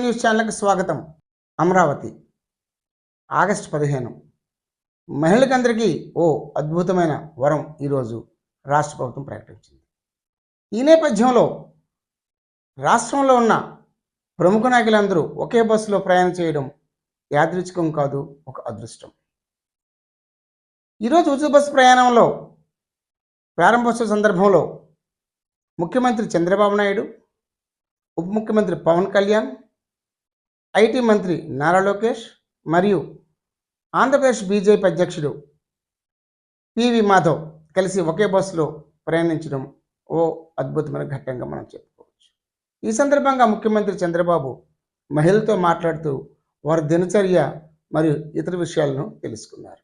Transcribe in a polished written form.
News ఛానల్కి స్వాగతం. Amaravati August 15 మహిళలందరికీ ఓ అద్భుతమైన వరం ఈరోజు రాష్ట్ర ప్రభుత్వం ప్రకటించింది. ఈ నేపథ్యంలో రాష్ట్రంలో ఉన్న ప్రముఖ నాయకులందరూ ఒకే బస్సులో ప్రయాణం చేయడం యాదృచ్ఛికం కాదు, ఒక అదృష్టం. ఈరోజు ఉచిత బస్సు ప్రయాణంలో ప్రారంభోత్సవ సందర్భంలో ముఖ్యమంత్రి చంద్రబాబు నాయుడు, ఉప ముఖ్యమంత్రి పవన్ కళ్యాణ్, ఐటీ మంత్రి నారా లోకేష్ మరియు ఆంధ్రప్రదేశ్ బీజేపీ అధ్యక్షుడు పివి మాధవ్ కలిసి ఒకే బస్సులో ప్రయాణించడం ఓ అద్భుతమైన ఘట్టంగా మనం చెప్పుకోవచ్చు. ఈ సందర్భంగా ముఖ్యమంత్రి చంద్రబాబు మహిళలతో మాట్లాడుతూ వారి దినచర్య మరియు ఇతర విషయాలను తెలుసుకున్నారు.